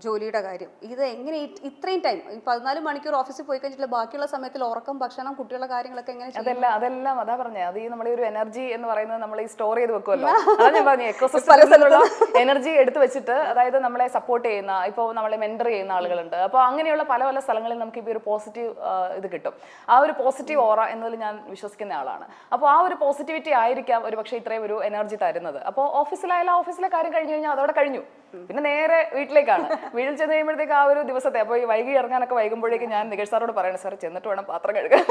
ജോലിയുടെ കാര്യം ഇത് എങ്ങനെ ഇത്രയും ടൈം 14 മണിക്കൂർ ഓഫീസിൽ പോയി കഴിഞ്ഞിട്ട് ബാക്കിയുള്ള സമയത്തിൽ ഉറക്കം ഭക്ഷണം കുട്ടികളുടെ കാര്യങ്ങളൊക്കെ എങ്ങനെ അതെല്ലാം അതാ പറഞ്ഞത്. അത് ഈ നമ്മുടെ ഒരു എനർജി എന്ന് പറയുന്നത് നമ്മൾ ഈ സ്റ്റോർ ചെയ്ത് വെക്കുമല്ലോ. അതാ ഞാൻ പറഞ്ഞു എക്കോസിസ്റ്റത്തിലുള്ള എനർജി എടുത്ത് വെച്ചിട്ട്, അതായത് നമ്മളെ സപ്പോർട്ട് ചെയ്യുന്ന, ഇപ്പോൾ നമ്മളെ മെന്റർ ചെയ്യുന്ന ആളുകളുണ്ട്. അപ്പോൾ അങ്ങനെയുള്ള പല പല സ്ഥലങ്ങളിൽ നമുക്ക് ഇപ്പോൾ ഒരു പോസിറ്റീവ് ഇത് കിട്ടും. ആ ഒരു പോസിറ്റീവ് ഓറ എന്നതിൽ ഞാൻ വിശ്വസിക്കുന്ന ആളാണ്. അപ്പോൾ ആ ഒരു പോസിറ്റിവിറ്റി ആയിരിക്കാം ഒരു പക്ഷേ ഇത്രയും ഒരു എനർജി തരുന്നത്. അപ്പോൾ ഓഫീസിലായാലും ഓഫീസിലെ കാര്യം കഴിഞ്ഞു കഴിഞ്ഞാൽ അതോടെ കഴിഞ്ഞു. പിന്നെ നേരെ വീട്ടിലേക്കാണ്. വീട്ടിൽ ചെന്ന് കഴിയുമ്പോഴത്തേക്ക് ആ ഒരു ദിവസത്തെ, അപ്പോൾ ഈ വൈകി ഇറങ്ങാനൊക്കെ വൈകുമ്പോഴേക്കും ഞാൻ നികേഷ് സാറോട് പറയണം, സാർ ചെന്നിട്ട് വേണം പാത്രം കഴുകാൻ.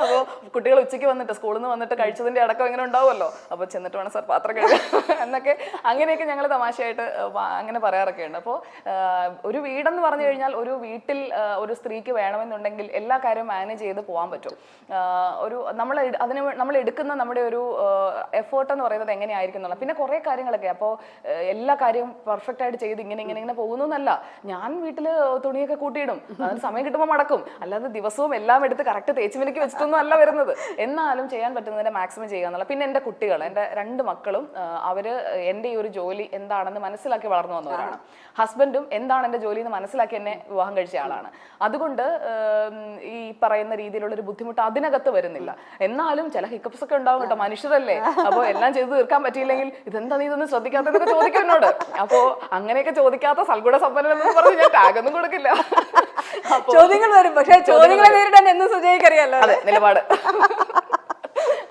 അപ്പോൾ കുട്ടികൾ ഉച്ചയ്ക്ക് വന്നിട്ട് സ്കൂളിൽ നിന്ന് വന്നിട്ട് കഴിച്ചതിന്റെ അടക്കം ഇങ്ങനെ ഉണ്ടാവുമല്ലോ, അപ്പോൾ ചെന്നിട്ട് വേണം സാർ പാത്രം കഴുകാൻ എന്നൊക്കെ അങ്ങനെയൊക്കെ ഞങ്ങൾ തമാശയായിട്ട് അങ്ങനെ പറയാറൊക്കെ ഉണ്ട്. അപ്പോൾ ഒരു വീടെന്ന് പറഞ്ഞു കഴിഞ്ഞാൽ ഒരു വീട്ടിൽ ഒരു സ്ത്രീക്ക് വേണമെന്നുണ്ടെങ്കിൽ എല്ലാ കാര്യവും മാനേജ് ചെയ്ത് പോകാൻ പറ്റും. ഒരു നമ്മൾ എടുക്കുന്ന നമ്മുടെ ഒരു എഫേർട്ട് എന്ന് പറയുന്നത് എങ്ങനെയായിരിക്കും എന്നുള്ള. പിന്നെ കുറേ കാര്യങ്ങളൊക്കെ, അപ്പോൾ എല്ലാ കാര്യവും പെർഫെക്റ്റ് ആയിട്ട് ചെയ്ത് ഇങ്ങനെ പോകുന്നു എന്നല്ല. ഞാൻ വീട്ടിൽ തുണിയൊക്കെ കൂട്ടിയിടും, അതിന് സമയം കിട്ടുമ്പോൾ മടക്കും. അല്ലാതെ ദിവസവും എല്ലാം എടുത്ത് കറക്റ്റ് തേച്ച് മിനിക്ക് വെച്ചിട്ടൊന്നും അല്ല വരുന്നത്. എന്നാലും ചെയ്യാൻ പറ്റുന്നതിന്റെ മാക്സിമം ചെയ്യുക എന്നുള്ള. പിന്നെ എൻ്റെ കുട്ടികൾ, എൻ്റെ 2 മക്കളും അവര് എൻ്റെ ഈ ഒരു ജോലി എന്താണെന്ന് മനസ്സിലാക്കി വളർന്നു വന്നവരാണ്. ഹസ്ബൻഡും എന്താണ് എൻ്റെ ജോലി എന്ന് മനസ്സിലാക്കി എന്നെ വിവാഹം കഴിച്ച ആളാണ്. അതുകൊണ്ട് ഈ പറയുന്ന രീതിയിലുള്ള ഒരു ബുദ്ധിമുട്ട് അതിനകത്ത് വരുന്നില്ല. എന്നാലും ചില ഹിക്കപ്സ് ഒക്കെ ഉണ്ടാവും കേട്ടോ, മനുഷ്യരല്ലേ. അപ്പോൾ എല്ലാം ചെയ്ത് തീർക്കാൻ പറ്റിയില്ലെങ്കിൽ ഇതെന്താ നീ ഇതൊന്നും ശ്രദ്ധിക്കാത്തതൊക്കെ ചോദിക്കും എന്നോട്. അപ്പോ അങ്ങനെയൊക്കെ ചോദിക്കാത്ത സൽഗുണ സമ്പന്നനെന്ന് പറഞ്ഞ് ഞാൻ ടാഗൊന്നും കൊടുക്കില്ല. ചോദ്യങ്ങൾ വരും, പക്ഷേ ചോദ്യങ്ങളെ നേരിടാൻ എന്നും സുജയ്ക്കറിയാലോ നിലപാട്.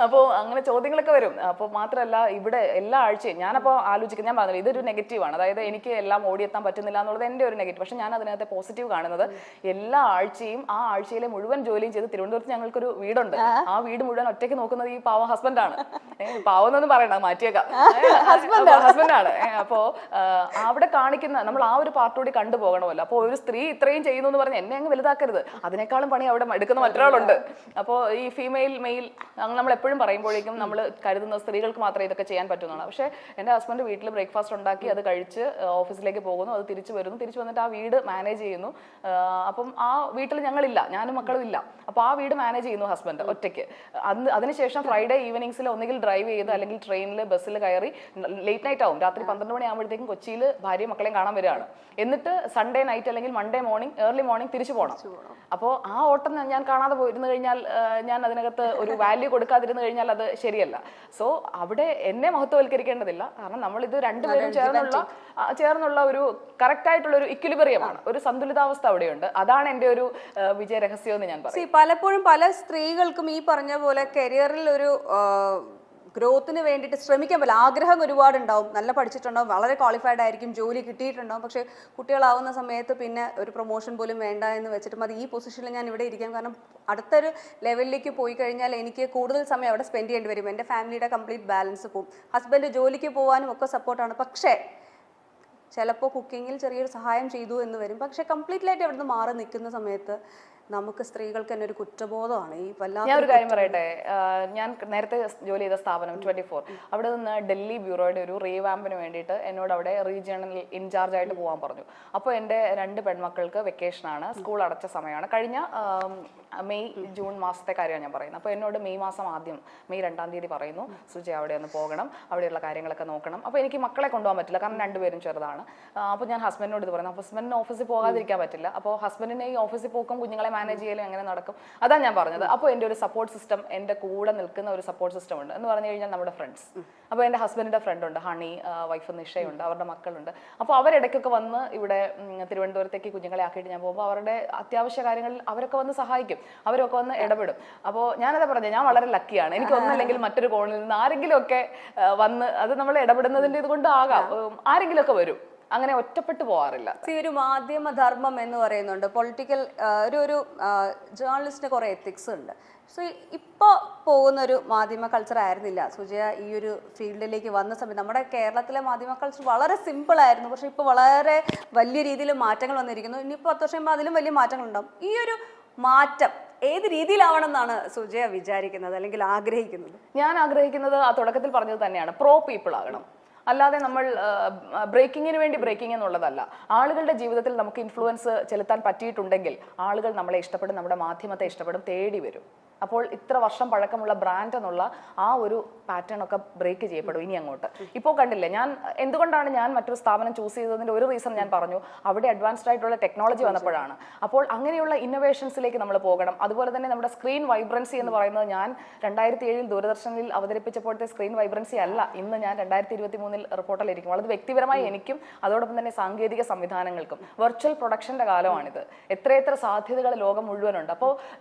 അപ്പോൾ അങ്ങനെ ചോദ്യങ്ങളൊക്കെ വരും. അപ്പോൾ മാത്രമല്ല ഇവിടെ എല്ലാ ആഴ്ചയും ഞാനപ്പോൾ ആലോചിക്കുന്നത്, ഞാൻ പറഞ്ഞത് ഇതൊരു നെഗറ്റീവാണ്. അതായത് എനിക്ക് എല്ലാം ഓടിയെത്താൻ പറ്റുന്നില്ല എന്നുള്ളത് എൻ്റെ ഒരു നെഗറ്റീവ്. പക്ഷെ ഞാൻ അതിനകത്തെ പോസിറ്റീവ് കാണുന്നത്, എല്ലാ ആഴ്ചയും ആ ആഴ്ചയിലെ മുഴുവൻ ജോലിയും ചെയ്ത് തിരുവനന്തപുരത്ത് ഞങ്ങൾക്കൊരു വീടുണ്ട്. ആ വീട് മുഴുവൻ ഒറ്റയ്ക്ക് നോക്കുന്നത് ഈ പാവം ഹസ്ബൻഡാണ്. പാവം എന്നൊന്നും പറയണ്ട, മാറ്റിയേക്കാം, ഹസ്ബൻഡാണ്. അപ്പോൾ അവിടെ കാണിക്കുന്ന നമ്മൾ ആ ഒരു പാർട്ട് കൂടി കണ്ടുപോകണമല്ലോ. അപ്പോൾ ഒരു സ്ത്രീ ഇത്രയും ചെയ്യുന്നു എന്ന് പറഞ്ഞ് എന്നെ അങ്ങ് വലുതാക്കരുത്. അതിനേക്കാളും പണി അവിടെ എടുക്കുന്ന മറ്റൊരാളുണ്ട്. അപ്പോൾ ഈ ഫീമെയിൽ മെയിൽ നമ്മൾ എപ്പോഴും പറയുമ്പോഴേക്കും നമ്മൾ കരുതുന്ന സ്ത്രീകൾക്ക് മാത്രമേ ഇതൊക്കെ ചെയ്യാൻ പറ്റുന്നതാണ്. പക്ഷേ എൻ്റെ ഹസ്ബൻഡ് വീട്ടിൽ ബ്രേക്ക്ഫാസ്റ്റ് ഉണ്ടാക്കി അത് കഴിച്ച് ഓഫീസിലേക്ക് പോകുന്നു, അത് തിരിച്ചു വരുന്നു, തിരിച്ചു വന്നിട്ട് ആ വീട് മാനേജ് ചെയ്യുന്നു. അപ്പം ആ വീട്ടിൽ ഞങ്ങളില്ല, ഞാനും മക്കളും ഇല്ല. അപ്പോൾ ആ വീട് മാനേജ് ചെയ്യുന്നു ഹസ്ബൻഡ് ഒറ്റയ്ക്ക്. അതിനുശേഷം ഫ്രൈഡേ ഈവനിങ്സിൽ ഒന്നുകിൽ ഡ്രൈവ് ചെയ്ത് അല്ലെങ്കിൽ ട്രെയിനിൽ ബസ്സിൽ കയറി ലേറ്റ് നൈറ്റ് ആവും, രാത്രി 12 മണിയാകുമ്പോഴത്തേക്കും കൊച്ചിയിൽ ഭാര്യയും മക്കളെയും കാണാൻ വരികയാണ്. എന്നിട്ട് സൺഡേ നൈറ്റ് അല്ലെങ്കിൽ മൺഡേ മോർണിംഗ് ഏർലി മോർണിംഗ് തിരിച്ചു പോകണം. അപ്പോൾ ആ ഓട്ടം ഞാൻ കാണാതെ പോയിരുന്നു കഴിഞ്ഞാൽ, ഞാൻ അതിനകത്ത് ഒരു വാല്യൂ കൊടുക്കാതിരുന്നു കഴിഞ്ഞാൽ അത് ശരിയല്ല. സോ അവിടെ എന്നെ മഹത്വവൽക്കരിക്കേണ്ടതില്ല. കാരണം നമ്മൾ ഇത് രണ്ടുപേരും ചേർന്നുള്ള ഒരു കറക്റ്റ് ആയിട്ടുള്ള ഒരു ഇക്വിലിബ്രിയമാണ്, ഒരു സന്തുലിതാവസ്ഥ അവിടെയുണ്ട്. അതാണ് എൻ്റെ ഒരു വിജയ രഹസ്യം എന്ന് ഞാൻ പറയും. പലപ്പോഴും പല സ്ത്രീകൾക്കും ഈ പറഞ്ഞ പോലെ കരിയറിൽ ഒരു ഗ്രോത്തിന് വേണ്ടിയിട്ട് ശ്രമിക്കാൻ പറ്റില്ല. ആഗ്രഹം ഒരുപാടുണ്ടാവും, നല്ല പഠിച്ചിട്ടുണ്ടാവും, വളരെ ക്വാളിഫൈഡ് ആയിരിക്കും, ജോലി കിട്ടിയിട്ടുണ്ടാവും. പക്ഷേ കുട്ടികളാവുന്ന സമയത്ത് പിന്നെ ഒരു പ്രൊമോഷൻ പോലും വേണ്ട എന്ന് വെച്ചിട്ട് മതി, ഈ പൊസിഷനിൽ ഞാൻ ഇവിടെ ഇരിക്കാം, കാരണം അടുത്തൊരു ലെവലിലേക്ക് പോയി കഴിഞ്ഞാൽ എനിക്ക് കൂടുതൽ സമയം അവിടെ സ്പെൻഡ് ചെയ്യേണ്ടി വരും, എൻ്റെ ഫാമിലിയുടെ കംപ്ലീറ്റ് ബാലൻസ് പോകും. ഹസ്ബൻഡ് ജോലിക്ക് പോകാനും ഒക്കെ സപ്പോർട്ടാണ്. പക്ഷേ ചിലപ്പോൾ കുക്കിങ്ങിൽ ചെറിയൊരു സഹായം ചെയ്തു എന്ന് വരും. പക്ഷേ കംപ്ലീറ്റ്ലായിട്ട് അവിടെ നിന്ന് മാറി നിൽക്കുന്ന സമയത്ത് നമുക്ക് സ്ത്രീകൾക്ക് തന്നെ ഒരു കുറ്റബോധമാണ്. ഈ ഞാൻ ഒരു കാര്യം പറയട്ടെ, ഞാൻ നേരത്തെ ജോലി ചെയ്ത സ്ഥാപനം 24, അവിടെ നിന്ന് ഡൽഹി ബ്യൂറോയുടെ ഒരു റീവാമ്പിന് വേണ്ടിയിട്ട് എന്നോട് അവിടെ റീജിയണൽ ഇൻചാർജ് ആയിട്ട് പോകാൻ പറഞ്ഞു. അപ്പോൾ എൻ്റെ 2 പെൺമക്കൾക്ക് വെക്കേഷനാണ്, സ്കൂൾ അടച്ച സമയമാണ്. കഴിഞ്ഞ മെയ് ജൂൺ മാസത്തെ കാര്യമാണ് ഞാൻ പറയുന്നത്. അപ്പോൾ എന്നോട് മെയ് 2-ാം തീയതി പറയുന്നു, സുജയ അവിടെ ഒന്ന് പോകണം, അവിടെയുള്ള കാര്യങ്ങളൊക്കെ നോക്കണം. അപ്പോൾ എനിക്ക് മക്കളെ കൊണ്ടുപോകാൻ പറ്റില്ല, കാരണം 2 പേരും ചെറുതാണ്. അപ്പോൾ ഞാൻ ഹസ്ബൻഡിനോട് ഇത് പറയുന്നു. ഹസ്ബൻഡിന് ഓഫീസിൽ പോകാതിരിക്കാൻ പറ്റില്ല. അപ്പോൾ ഹസ്ബൻഡിനെ ഈ ഓഫീസിൽ പോക്കും കുഞ്ഞുങ്ങളെ മാനേജ് ചെയ്യലും എങ്ങനെ നടക്കും, അതാണ് ഞാൻ പറഞ്ഞത്. അപ്പോൾ എൻ്റെ ഒരു സപ്പോർട്ട് സിസ്റ്റം, എൻ്റെ കൂടെ നിൽക്കുന്ന ഒരു സപ്പോർട്ട് സിസ്റ്റം ഉണ്ട് എന്ന് പറഞ്ഞു കഴിഞ്ഞാൽ നമ്മുടെ ഫ്രണ്ട്സ്. അപ്പോൾ എൻ്റെ ഹസ്ബൻഡിൻ്റെ ഫ്രണ്ട് ഉണ്ട്, ഹണി, വൈഫ് നിഷയുണ്ട്, അവരുടെ മക്കളുണ്ട്. അപ്പോൾ അവരിടയ്ക്കൊക്കെ വന്ന് ഇവിടെ തിരുവനന്തപുരത്തേക്ക് കുഞ്ഞുങ്ങളെ ആക്കിയിട്ട് ഞാൻ പോകുമ്പോൾ അവരുടെ അത്യാവശ്യ കാര്യങ്ങളിൽ അവരൊക്കെ വന്ന് സഹായിക്കും, അവരൊക്കെ വന്ന് ഇടപെടും. അപ്പോൾ ഞാനത് പറഞ്ഞത്, ഞാൻ വളരെ ലക്കിയാണ്. എനിക്ക് ഒന്നല്ലെങ്കിൽ മറ്റൊരു കോണിൽ നിന്ന് ആരെങ്കിലും ഒക്കെ വന്ന്, അത് നമ്മൾ ഇടപെടുന്നതിൻ്റെ ഇതുകൊണ്ട് ആകാം, ആരെങ്കിലും ഒക്കെ വരും. അങ്ങനെ ഒറ്റപ്പെട്ടു പോകാറില്ല. ഒരു മാധ്യമധർമ്മം എന്ന് പറയുന്നുണ്ട്, പൊളിറ്റിക്കൽ ഒരു ജേർണലിസ്റ്റിന് കുറേ എത്തിക്സ് ഉണ്ട്. സോ ഇപ്പോൾ പോകുന്നൊരു മാധ്യമ കൾച്ചർ ആയിരുന്നില്ല സുജയ ഈ ഒരു ഫീൽഡിലേക്ക് വന്ന സമയത്ത്. നമ്മുടെ കേരളത്തിലെ മാധ്യമ കൾച്ചർ വളരെ സിമ്പിളായിരുന്നു, പക്ഷേ ഇപ്പോൾ വളരെ വലിയ രീതിയിൽ മാറ്റങ്ങൾ വന്നിരിക്കുന്നു. ഇനിയിപ്പോൾ 10 വർഷം കഴിയുമ്പോൾ അതിലും വലിയ മാറ്റങ്ങളുണ്ടാകും. ഈ ഒരു മാറ്റം ഏത് രീതിയിലാവണമെന്നാണ് സുജയ വിചാരിക്കുന്നത് അല്ലെങ്കിൽ ആഗ്രഹിക്കുന്നത്? ഞാൻ ആഗ്രഹിക്കുന്നത് ആ തുടക്കത്തിൽ പറഞ്ഞത് തന്നെയാണ്, പ്രോ പീപ്പിൾ ആകണം. അല്ലാതെ നമ്മൾ ബ്രേക്കിങ്ങിന് വേണ്ടി ബ്രേക്കിംഗ് എന്നുള്ളതല്ല. ആളുകളുടെ ജീവിതത്തിൽ നമുക്ക് ഇൻഫ്ലുവൻസ് ചെലുത്താൻ പറ്റിയിട്ടുണ്ടെങ്കിൽ ആളുകൾ നമ്മളെ ഇഷ്ടപ്പെടും, നമ്മുടെ മാധ്യമത്തെ ഇഷ്ടപ്പെടും, തേടി വരും. അപ്പോൾ ഇത്ര വർഷം പഴക്കമുള്ള ബ്രാൻഡ് എന്നുള്ള ആ ഒരു പാറ്റേൺ ഒക്കെ ബ്രേക്ക് ചെയ്യപ്പെടും ഇനി അങ്ങോട്ട്. ഇപ്പോൾ കണ്ടില്ലേ, ഞാൻ എന്തുകൊണ്ടാണ് ഞാൻ മറ്റൊരു സ്ഥാപനം ചൂസ് ചെയ്തതിന്റെ ഒരു റീസൺ ഞാൻ പറഞ്ഞു, അവിടെ അഡ്വാൻസ്ഡ് ആയിട്ടുള്ള ടെക്നോളജി വന്നപ്പോഴാണ്. അപ്പോൾ അങ്ങനെയുള്ള ഇന്നോവേഷൻസിലേക്ക് നമ്മൾ പോകണം. അതുപോലെ തന്നെ നമ്മുടെ സ്ക്രീൻ വൈബ്രൻസി എന്ന് പറയുന്നത് ഞാൻ 2007 ദൂരദർശനിൽ അവതരിപ്പിച്ചപ്പോഴത്തെ സ്ക്രീൻ വൈബ്രൻസി അല്ല ഇന്ന് ഞാൻ 2023 റിപ്പോർട്ടിലിരിക്കും. അത് വ്യക്തിപരമായി എനിക്കും അതോടൊപ്പം തന്നെ സാങ്കേതിക സംവിധാനങ്ങൾക്കും വെർച്വൽ പ്രൊഡക്ഷന്റെ കാലമാണിത്. എത്രയെത്ര സാധ്യതകൾ ലോകം മുഴുവനുണ്ട്. അപ്പോൾ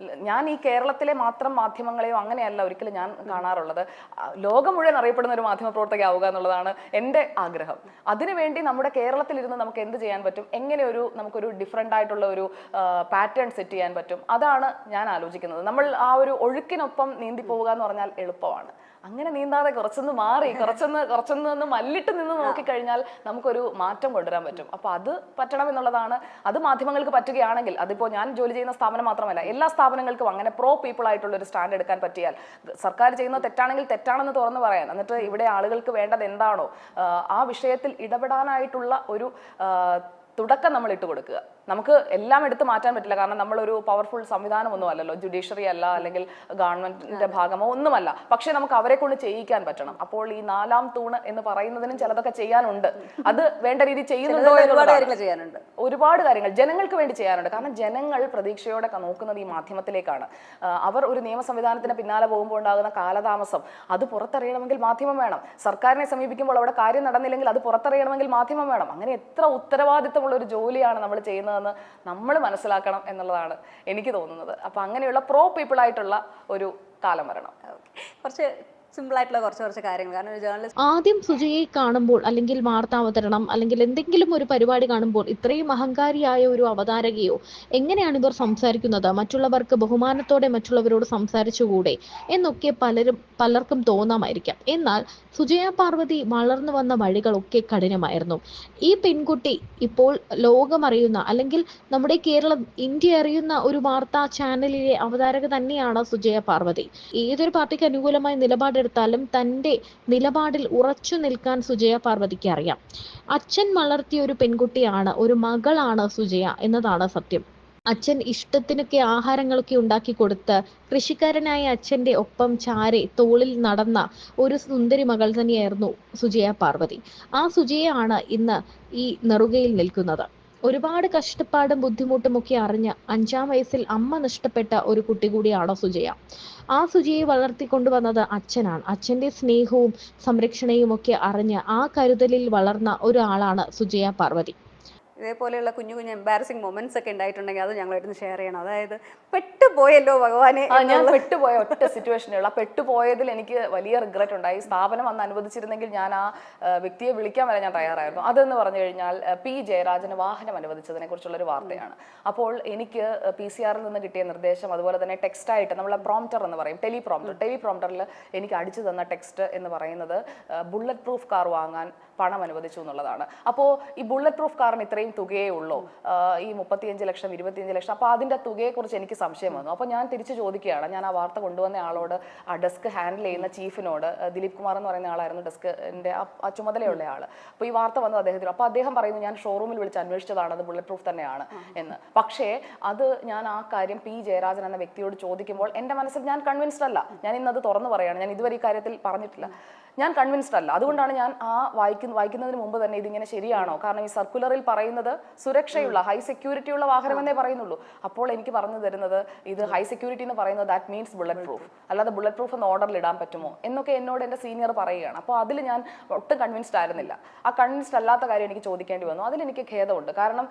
ഞാൻ ഈ കേരളത്തിലെ മാത്രം മാധ്യമങ്ങളെയോ അങ്ങനെയല്ല ഒരിക്കലും ഞാൻ കാണാറുള്ളത്. ലോകം മുഴുവൻ അറിയപ്പെടുന്ന ഒരു മാധ്യമ പ്രവർത്തകയാവുക എന്നുള്ളതാണ് എൻ്റെ ആഗ്രഹം. അതിനുവേണ്ടി നമ്മുടെ കേരളത്തിലിരുന്ന് നമുക്ക് എന്ത് ചെയ്യാൻ പറ്റും, എങ്ങനെ നമുക്കൊരു ഡിഫറെൻ്റ് ആയിട്ടുള്ള ഒരു പാറ്റേൺ സെറ്റ് ചെയ്യാൻ പറ്റും, അതാണ് ഞാൻ ആലോചിക്കുന്നത്. നമ്മൾ ആ ഒരു ഒഴുക്കിനൊപ്പം നീന്തി പോവുക എന്ന് പറഞ്ഞാൽ എളുപ്പമാണ്. അങ്ങനെ നീന്താതെ കുറച്ചൊന്ന് മാറി കുറച്ചൊന്ന് മല്ലിട്ട് നിന്ന് നോക്കിക്കഴിഞ്ഞാൽ നമുക്കൊരു മാറ്റം കൊണ്ടുവരാൻ പറ്റും. അപ്പൊ അത് പറ്റണം എന്നുള്ളതാണ്. അത് മാധ്യമങ്ങൾക്ക് പറ്റുകയാണെങ്കിൽ, അതിപ്പോ ഞാൻ ജോലി ചെയ്യുന്ന സ്ഥാപനം മാത്രമല്ല, എല്ലാ സ്ഥാപനങ്ങൾക്കും അങ്ങനെ പ്രോ പീപ്പിൾ ആയിട്ടുള്ള ഒരു സ്റ്റാൻഡ് എടുക്കാൻ പറ്റിയാൽ, സർക്കാർ ചെയ്യുന്നത് തെറ്റാണെങ്കിൽ തെറ്റാണെന്ന് തുറന്നു പറയാൻ, എന്നിട്ട് ഇവിടെ ആളുകൾക്ക് വേണ്ടത് എന്താണോ ആ വിഷയത്തിൽ ഇടപെടാനായിട്ടുള്ള ഒരു തുടക്കം നമ്മൾ ഇട്ട് കൊടുക്കുക. നമുക്ക് എല്ലാം എടുത്ത് മാറ്റാൻ പറ്റില്ല, കാരണം നമ്മളൊരു പവർഫുൾ സംവിധാനമൊന്നും അല്ലല്ലോ, ജുഡീഷ്യറി അല്ല, അല്ലെങ്കിൽ ഗവൺമെന്റിന്റെ ഭാഗമോ ഒന്നുമല്ല. പക്ഷെ നമുക്ക് അവരെ കൊണ്ട് ചെയ്യിക്കാൻ പറ്റണം. അപ്പോൾ ഈ 4ാം തൂണ് എന്ന് പറയുന്നതിനും ചിലതൊക്കെ ചെയ്യാനുണ്ട്. അത് വേണ്ട രീതി ചെയ്യുന്നുണ്ടോ? ഒരുപാട് കാര്യങ്ങൾ ജനങ്ങൾക്ക് വേണ്ടി ചെയ്യാനുണ്ട്. കാരണം ജനങ്ങൾ പ്രതീക്ഷയോടെ നോക്കുന്നത് ഈ മാധ്യമത്തിലേക്കാണ്. അവർ ഒരു നിയമ സംവിധാനത്തിന് പിന്നാലെ പോകുമ്പോൾ ഉണ്ടാകുന്ന കാലതാമസം, അത് പുറത്തറിയണമെങ്കിൽ മാധ്യമം വേണം. സർക്കാരിനെ സമീപിക്കുമ്പോൾ അവിടെ കാര്യം നടന്നില്ലെങ്കിൽ അത് പുറത്തറിയണമെങ്കിൽ മാധ്യമം വേണം. അങ്ങനെ എത്ര ഉത്തരവാദിത്തമുള്ള ഒരു ജോലിയാണ് നമ്മൾ ചെയ്യുന്നത് നമ്മൾ മനസ്സിലാക്കണം എന്നുള്ളതാണ് എനിക്ക് തോന്നുന്നത്. അപ്പൊ അങ്ങനെയുള്ള പ്രോ പീപ്പിൾ ആയിട്ടുള്ള ഒരു കാലം വരണം. കുറച്ച് സിമ്പിൾ ആയിട്ടുള്ള കുറച്ച് കാര്യങ്ങൾ. കാരണം ഒരു ജേർണലിസ്റ്റ് ആദ്യം സുജയെ കാണുമ്പോൾ, അല്ലെങ്കിൽ വാർത്താവതരണം, അല്ലെങ്കിൽ എന്തെങ്കിലും ഒരു പരിപാടി കാണുമ്പോൾ ഇത്രയും അഹങ്കാരിയായ ഒരു അവതാരകയോ എങ്ങനെയാണ് ഇവർ സംസാരിക്കുന്നത്, മറ്റുള്ളവർക്ക് ബഹുമാനത്തോടെ മറ്റുള്ളവരോട് സംസാരിച്ചുകൂടെ എന്നൊക്കെ പലർക്കും തോന്നാമായിരിക്കാം. എന്നാൽ സുജയ പാർവതി വളർന്നു വന്ന വഴികളൊക്കെ കഠിനമായിരുന്നു. ഈ പെൺകുട്ടി ഇപ്പോൾ ലോകമറിയുന്ന, അല്ലെങ്കിൽ നമ്മുടെ കേരളം, ഇന്ത്യ അറിയുന്ന ഒരു വാർത്താ ചാനലിലെ അവതാരക തന്നെയാണ് സുജയ പാർവതി. ഏതൊരു പാർട്ടിക്ക് അനുകൂലമായ നിലപാടെടുത്താലും തന്റെ നിലപാടിൽ ഉറച്ചു നിൽക്കാൻ സുജയ പാർവതിക്ക് അറിയാം. അച്ഛൻ വളർത്തിയ ഒരു പെൺകുട്ടിയാണ്, ഒരു മകളാണ് സുജയ എന്നതാണ് സത്യം. അച്ഛൻ ഇഷ്ടത്തിനൊക്കെ ആഹാരങ്ങളൊക്കെ ഉണ്ടാക്കി കൊടുത്ത് കൃഷിക്കാരനായ അച്ഛന്റെ ഒപ്പം ചാരെ തോളിൽ നടന്ന ഒരു സുന്ദരി മകൾ തന്നെയായിരുന്നു സുജയ പാർവതി. ആ സുജയാണ് ഇന്ന് ഈ നെറുകയിൽ നിൽക്കുന്നത്. ഒരുപാട് കഷ്ടപ്പാടും ബുദ്ധിമുട്ടും ഒക്കെ അറിഞ്ഞ് 5ാം വയസ്സിൽ അമ്മ നഷ്ടപ്പെട്ട ഒരു കുട്ടി കൂടിയാണ് സുജയ. ആ സുജയെ വളർത്തിക്കൊണ്ടുവന്നത് അച്ഛനാണ്. അച്ഛന്റെ സ്നേഹവും സംരക്ഷണയും ഒക്കെ അറിഞ്ഞ് ആ കരുതലിൽ വളർന്ന ഒരാളാണ് സുജയ പാർവതി. ഇതേപോലെയുള്ള കുഞ്ഞു എംബാരസിംഗ് മൊമെന്റ്സ് ഒക്കെ ഉണ്ടായിട്ടുണ്ടെങ്കിൽ അത് ഞങ്ങളായിട്ട് ഷെയർ ചെയ്യണം. അതായത് പെട്ടുപോയല്ലോ ഭഗവാനെ. ഞാൻ പെട്ടുപോയ ഒറ്റ സിറ്റുവേഷനുള്ള പെട്ടുപോയതിൽ എനിക്ക് വലിയ റിഗ്രറ്റ് ഉണ്ടായി. സ്ഥാപനം അന്ന് അനുവദിച്ചിരുന്നെങ്കിൽ ഞാൻ ആ വ്യക്തിയെ വിളിക്കാൻ വരെ ഞാൻ തയ്യാറായിരുന്നു. അതെന്ന് പറഞ്ഞു കഴിഞ്ഞാൽ പി ജയരാജന് വാഹനം അനുവദിച്ചതിനെ കുറിച്ചുള്ളൊരു വാർത്തയാണ്. അപ്പോൾ എനിക്ക് PCR നിന്ന് കിട്ടിയ നിർദ്ദേശം, അതുപോലെ തന്നെ ടെക്സ്റ്റായിട്ട് നമ്മളെ പ്രോംപ്റ്റർ എന്ന് പറയും, ടെലിപ്രോംപ്റ്ററിൽ എനിക്ക് അടിച്ചു തന്ന ടെക്സ്റ്റ് എന്ന് പറയുന്നത് ബുള്ളറ്റ് പ്രൂഫ് കാർ വാങ്ങാൻ പണം അനുവദിച്ചു എന്നുള്ളതാണ്. അപ്പോൾ ഈ ബുള്ളറ്റ് പ്രൂഫ് കാറിന് ഇത്രയും തുകയേ ഉള്ളൂ, ഈ 35 ലക്ഷം 25 ലക്ഷം. അപ്പോൾ അതിൻ്റെ തുകയെക്കുറിച്ച് എനിക്ക് സംശയം വന്നു. അപ്പോൾ ഞാൻ തിരിച്ചു ചോദിക്കുകയാണ്, ഞാൻ ആ വാർത്ത കൊണ്ടുവന്ന ആളോട്, ആ ഡെസ്ക് ഹാൻഡിൽ ചെയ്യുന്ന ചീഫിനോട്, ദിലീപ് കുമാർ എന്ന് പറയുന്ന ആളായിരുന്നു ഡെസ്കിൻ്റെ ആ ചുമതലയുള്ള ആൾ. അപ്പോൾ ഈ വാർത്ത വന്നു അദ്ദേഹത്തിന്. അപ്പോൾ അദ്ദേഹം പറയുന്നു, ഞാൻ ഷോറൂമിൽ വിളിച്ച് അന്വേഷിച്ചതാണ്, അത് ബുള്ളറ്റ് പ്രൂഫ് തന്നെയാണ് എന്ന്. പക്ഷേ അത് ഞാൻ ആ കാര്യം പി ജയരാജൻ എന്ന വ്യക്തിയോട് ചോദിക്കുമ്പോൾ എൻ്റെ മനസ്സിൽ ഞാൻ കൺവിൻസ്ഡ് അല്ല. ഞാൻ ഇന്നത് തുറന്നു പറയുകയാണ്, ഞാൻ ഇതുവരെ ഈ കാര്യത്തിൽ പറഞ്ഞിട്ടില്ല, ഞാൻ കൺവിൻസ്ഡ് അല്ല. അതുകൊണ്ടാണ് ഞാൻ ആ വായിക്കുന്നതിന് മുമ്പ് തന്നെ ഇതിങ്ങനെ ശരിയാണോ, കാരണം ഈ സർക്കുലറിൽ പറയുന്നത് സുരക്ഷയുള്ള ഹൈ സെക്യൂരിറ്റി ഉള്ള വാഹനം എന്നേ പറയുന്നുള്ളൂ. അപ്പോൾ എനിക്ക് പറഞ്ഞു തരുന്നത് ഇത് ഹൈ സെക്യൂരിറ്റി എന്ന് പറയുന്നത് ദാറ്റ് മീൻസ് ബുള്ളറ്റ് പ്രൂഫ്, അല്ലാതെ ബുള്ളറ്റ് പ്രൂഫ് എന്ന് ഓർഡറിൽ ഇടാൻ പറ്റുമോ എന്നൊക്കെ എന്നോട് എൻ്റെ സീനിയർ പറയുകയാണ്. അപ്പോൾ അതിൽ ഞാൻ ഒട്ടും കൺവിൻസ്ഡ് ആയിരുന്നില്ല. ആ കൺവിൻസ്ഡ് അല്ലാത്ത കാര്യം എനിക്ക് ചോദിക്കേണ്ടി വന്നു. അതിലെനിക്ക് ഖേദമുണ്ട്. കാരണം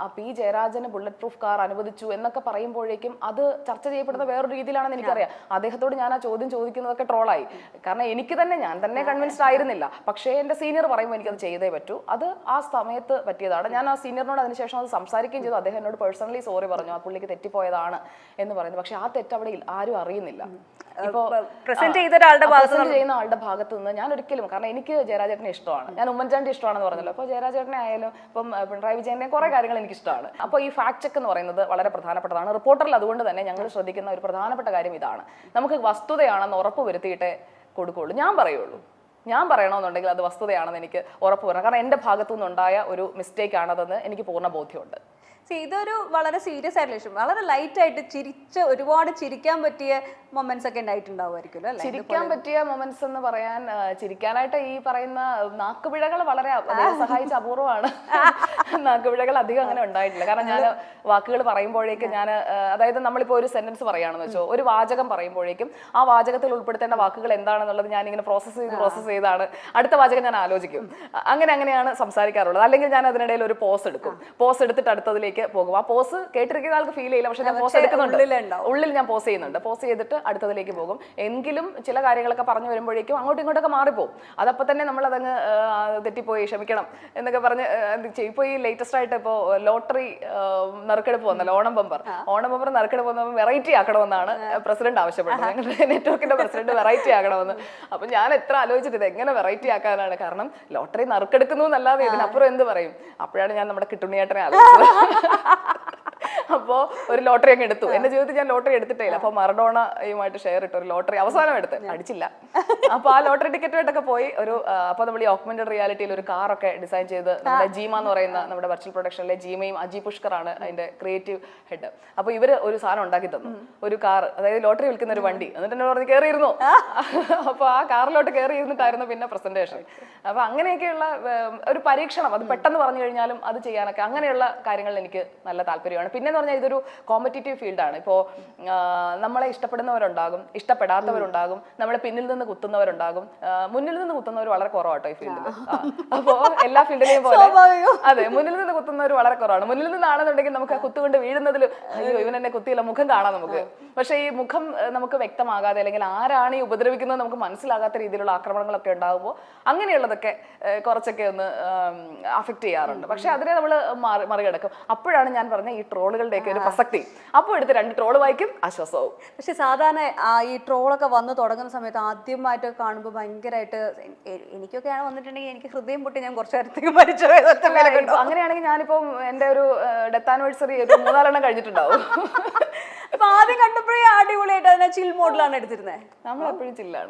ആ പി ജയരാജന് ബുള്ളറ്റ് പ്രൂഫ് കാർ അനുവദിച്ചു എന്നൊക്കെ പറയുമ്പോഴേക്കും അത് ചർച്ച ചെയ്യപ്പെടുന്ന വേറൊരു രീതിയിലാണെന്ന് എനിക്കറിയാം. അദ്ദേഹത്തോട് ഞാൻ ആ ചോദ്യം ചോദിക്കുന്നതൊക്കെ ട്രോളായി. കാരണം എനിക്ക് ഞാൻ തന്നെ കൺവിൻസ്ഡ് ആയിരുന്നില്ല. പക്ഷേ എൻ്റെ സീനിയർ പറയുമ്പോൾ എനിക്കത് ചെയ്തേ പറ്റൂ. അത് ആ സമയത്ത് പറ്റിയതാണ്. ഞാൻ ആ സീനിയറിനോട് അതിനുശേഷം അത് സംസാരിക്കുകയും ചെയ്തു. അദ്ദേഹം എന്നോട് പേഴ്സണലി സോറി പറഞ്ഞു, ആ പുള്ളിക്ക് തെറ്റിപ്പോയതാണ് എന്ന് പറയുന്നത്. പക്ഷെ ആ തെറ്റ് അവിടെ ആരും അറിയുന്നില്ല. ഇപ്പോൾ പ്രസന്റ് ചെയ്യുന്ന ആളുടെ ഭാഗത്ത് നിന്ന് ഞാൻ ഒരിക്കലും, കാരണം എനിക്ക് ജയരാജേട്ടനെ ഇഷ്ടമാണ്, ഞാൻ ഉമ്മൻചാണ്ടി ഇഷ്ടമാണെന്ന് പറഞ്ഞല്ലോ. അപ്പോൾ ജയരാജേട്ടനെ ആയാലും ഇപ്പം പിണറായി വിജയനെ കുറെ കാര്യങ്ങൾ എനിക്ക് ഇഷ്ടമാണ്. അപ്പോൾ ഈ ഫാക്ട് ചെക്ക് എന്ന് പറയുന്നത് വളരെ പ്രധാനപ്പെട്ടതാണ് റിപ്പോർട്ടറിൽ. അതുകൊണ്ട് തന്നെ ഞങ്ങൾ ശ്രദ്ധിക്കുന്ന ഒരു പ്രധാനപ്പെട്ട കാര്യം ഇതാണ്, നമുക്ക് വസ്തുതയാണെന്ന് ഉറപ്പ് വരുത്തിയിട്ടേ കൊടുക്കുള്ളൂ. ഞാൻ പറയണമെന്നുണ്ടെങ്കിൽ അത് വസ്തുതയാണെന്ന് എനിക്ക് ഉറപ്പ് വരണം. കാരണം എൻ്റെ ഭാഗത്തു നിന്നുണ്ടായ ഒരു മിസ്റ്റേക്ക് ആണതെന്ന് എനിക്ക് പൂർണ്ണ ബോധ്യമുണ്ട്. ഇതൊരു വളരെ സീരിയസ് ആയിട്ടുള്ള ഇഷ്യൂ, വളരെ ലൈറ്റ് ആയിട്ട് ഒരുപാട് ചിരിക്കാൻ പറ്റിയ മൊമെന്റ്സ് ഒക്കെ ഉണ്ടായിട്ടുണ്ടാവുമായിരിക്കും അല്ലേ? ചിരിക്കാൻ പറ്റിയ മൊമെന്റ്സ് എന്ന് പറയാൻ, ചിരിക്കാനായിട്ട് ഈ പറയുന്ന നാക്കുപിഴകൾ വളരെ സഹായിച്ച അപൂർവമാണ്. നാക്കുപിഴകൾ അധികം അങ്ങനെ ഉണ്ടായിട്ടില്ല. കാരണം ഞാൻ വാക്കുകൾ പറയുമ്പോഴേക്കും അതായത് നമ്മളിപ്പോ ഒരു സെന്റൻസ് പറയുകയാണെന്ന് വെച്ചോ, ഒരു വാചകം പറയുമ്പോഴേക്കും ആ വാചകത്തിൽ ഉൾപ്പെടുത്തേണ്ട വാക്കുകൾ എന്താണെന്നുള്ളത് ഞാൻ ഇങ്ങനെ പ്രോസസ്സ് ചെയ്താണ് അടുത്ത വാചകം ഞാൻ ആലോചിക്കും. അങ്ങനെയാണ് സംസാരിക്കാറുള്ളത്. അല്ലെങ്കിൽ ഞാൻ അതിനിടയിൽ ഒരു പോസ് എടുക്കും. പോസ് എടുത്തിട്ട് അടുത്തതിലേക്ക് പോകും. ആ പോസ് കേട്ടിരിക്കുന്ന ആൾക്ക് ഫീൽ ചെയ്യില്ല, പക്ഷെ ഞാൻ പോസ് എടുക്കുന്നുണ്ട്, ഉള്ളിൽ ഞാൻ പോസ് ചെയ്യുന്നുണ്ട്. പോസ് ചെയ്തിട്ട് അടുത്തതിലേക്ക് പോകും. എങ്കിലും ചില കാര്യങ്ങളൊക്കെ പറഞ്ഞു വരുമ്പോഴേക്കും അങ്ങോട്ടും ഇങ്ങോട്ടൊക്കെ മാറിപ്പോകും. അതപ്പോൾ തന്നെ നമ്മൾ അതങ്ങ് തെറ്റിപ്പോയി ക്ഷമിക്കണം എന്നൊക്കെ പറഞ്ഞ് ഇപ്പോൾ ഈ ലേറ്റസ്റ്റ് ആയിട്ട് ഇപ്പോൾ ലോട്ടറി നറുക്കെടുപ്പ് വന്നല്ലോ, ഓണം ബമ്പർ നറുക്കെടുപ്പ് വന്നപ്പോൾ വെറൈറ്റി ആക്കണമെന്നാണ് പ്രസിഡന്റ് ആവശ്യപ്പെട്ടത്. ഞങ്ങളുടെ നെറ്റ്വർക്കിന്റെ പ്രസിഡന്റ് വെറൈറ്റി ആക്കണമെന്ന്. അപ്പൊ ഞാൻ എത്ര ആലോചിച്ചിട്ട് ഇത് എങ്ങനെ വെറൈറ്റി ആക്കാനാണ്, കാരണം ലോട്ടറി നറുക്കെടുക്കുന്നു എന്നല്ലാതെ ഇതിനപ്പുറം എന്ത് പറയും. അപ്പോഴാണ് ഞാൻ നമ്മുടെ കിട്ടുണ്ണിയേട്ടനെ ആലോചിച്ചത്. അപ്പോ ഒരു ലോട്ടറി അങ്ങ് എടുത്തു. എന്റെ ജീവിതത്തിൽ ഞാൻ ലോട്ടറി എടുത്തിട്ടേ ഇല്ല. അപ്പൊ മറഡോണയുമായിട്ട് ഷെയർ ഇട്ട് ഒരു ലോട്ടറി അവസാനം എടുത്ത് അടിച്ചില്ല. അപ്പൊ ആ ലോട്ടറി ടിക്കറ്റുമായിട്ടൊക്കെ പോയി അപ്പൊ നമ്മൾ ഈ ഓഗ്മെന്റഡ് റിയാലിറ്റിയിൽ ഒരു കാറൊക്കെ ഡിസൈൻ ചെയ്ത് നമ്മുടെ ജീമ എന്ന് പറയുന്ന നമ്മുടെ വെർച്വൽ പ്രൊഡക്ഷനിലെ ജീമയും അജി പുഷ്കറാണ് അതിന്റെ ക്രിയേറ്റീവ് ഹെഡ്. അപ്പൊ ഇവര് ഒരു സാധനം ഉണ്ടാക്കി തന്നു, ഒരു കാർ, അതായത് ലോട്ടറി വിൽക്കുന്ന ഒരു വണ്ടി. എന്നിട്ട് എന്നോട് പറഞ്ഞ് കയറിയിരുന്നു. അപ്പൊ ആ കാറിലോട്ട് കയറി ഇരുന്നിട്ടായിരുന്നു പിന്നെ പ്രസന്റേഷൻ. അപ്പൊ അങ്ങനെയൊക്കെയുള്ള ഒരു പരീക്ഷണം, അത് പെട്ടെന്ന് പറഞ്ഞു കഴിഞ്ഞാലും അത് ചെയ്യാനൊക്കെ അങ്ങനെയുള്ള കാര്യങ്ങളിൽ എനിക്ക് നല്ല താല്പര്യമാണ്. പിന്നെന്ന് പറഞ്ഞാൽ ഇതൊരു കോമ്പറ്റീറ്റീവ് ഫീൽഡാണ്. ഇപ്പോൾ നമ്മളെ ഇഷ്ടപ്പെടുന്നവരുണ്ടാകും, ഇഷ്ടപ്പെടാത്തവരുണ്ടാകും, നമ്മളെ പിന്നിൽ നിന്ന് കുത്തുന്നവരുണ്ടാകും, മുന്നിൽ നിന്ന് കുത്തുന്നവർ വളരെ കുറവാട്ടോ ഈ ഫീൽഡിൽ. അപ്പോ എല്ലാ ഫീൽഡിലെയും പോലെ അതെ, മുന്നിൽ നിന്ന് കുത്തുന്നവർ വളരെ കുറവാണ്. മുന്നിൽ നിന്നാണെന്നുണ്ടെങ്കിൽ നമുക്ക് കുത്തുകൊണ്ട് വീഴുന്നതിൽ അയ്യോ ഇവൻ എന്നെ കുത്തിയില്ല, മുഖം കാണാം നമുക്ക്. പക്ഷെ ഈ മുഖം നമുക്ക് വ്യക്തമാകാതെ അല്ലെങ്കിൽ ആരാണ് ഈ ഉപദ്രവിക്കുന്നത് നമുക്ക് മനസ്സിലാകാത്ത രീതിയിലുള്ള ആക്രമണങ്ങളൊക്കെ ഉണ്ടാകുമ്പോൾ അങ്ങനെയുള്ളതൊക്കെ കുറച്ചൊക്കെ ഒന്ന് അഫക്റ്റ് ചെയ്യാറുണ്ട്. പക്ഷെ അതിനെ നമ്മൾ മറികടക്കും. അപ്പോഴാണ് ഞാൻ പറഞ്ഞ ഈ ട്രോളുകളുടെയൊക്കെ ഒരു പ്രസക്തി. അപ്പോൾ എടുത്ത് 2 ട്രോള് വായിക്കും, ആശ്വാസവും. പക്ഷെ സാധാരണ ഈ ട്രോളൊക്കെ വന്ന് തുടങ്ങുന്ന സമയത്ത് ആദ്യമായിട്ട് കാണുമ്പോൾ ഭയങ്കരമായിട്ട് എനിക്കൊക്കെയാണ് വന്നിട്ടുണ്ടെങ്കിൽ എനിക്ക് ഹൃദയം പൊട്ടി ഞാൻ കുറച്ചു നേരത്തേക്ക് മരിച്ചു. അങ്ങനെയാണെങ്കിൽ ഞാനിപ്പോ എന്റെ ഒരു ഡെത്ത് ആനിവേഴ്സറി 3-4 എണ്ണം കഴിഞ്ഞിട്ടുണ്ടാവും. അപ്പൊ ആദ്യം കണ്ടപ്പോഴേ അടിപൊളിയായിട്ട് അതിനെ ചിൽ മോഡിലാണ് എടുത്തിരുന്നത്. നമ്മൾ എപ്പോഴും ചില്ലാണ്.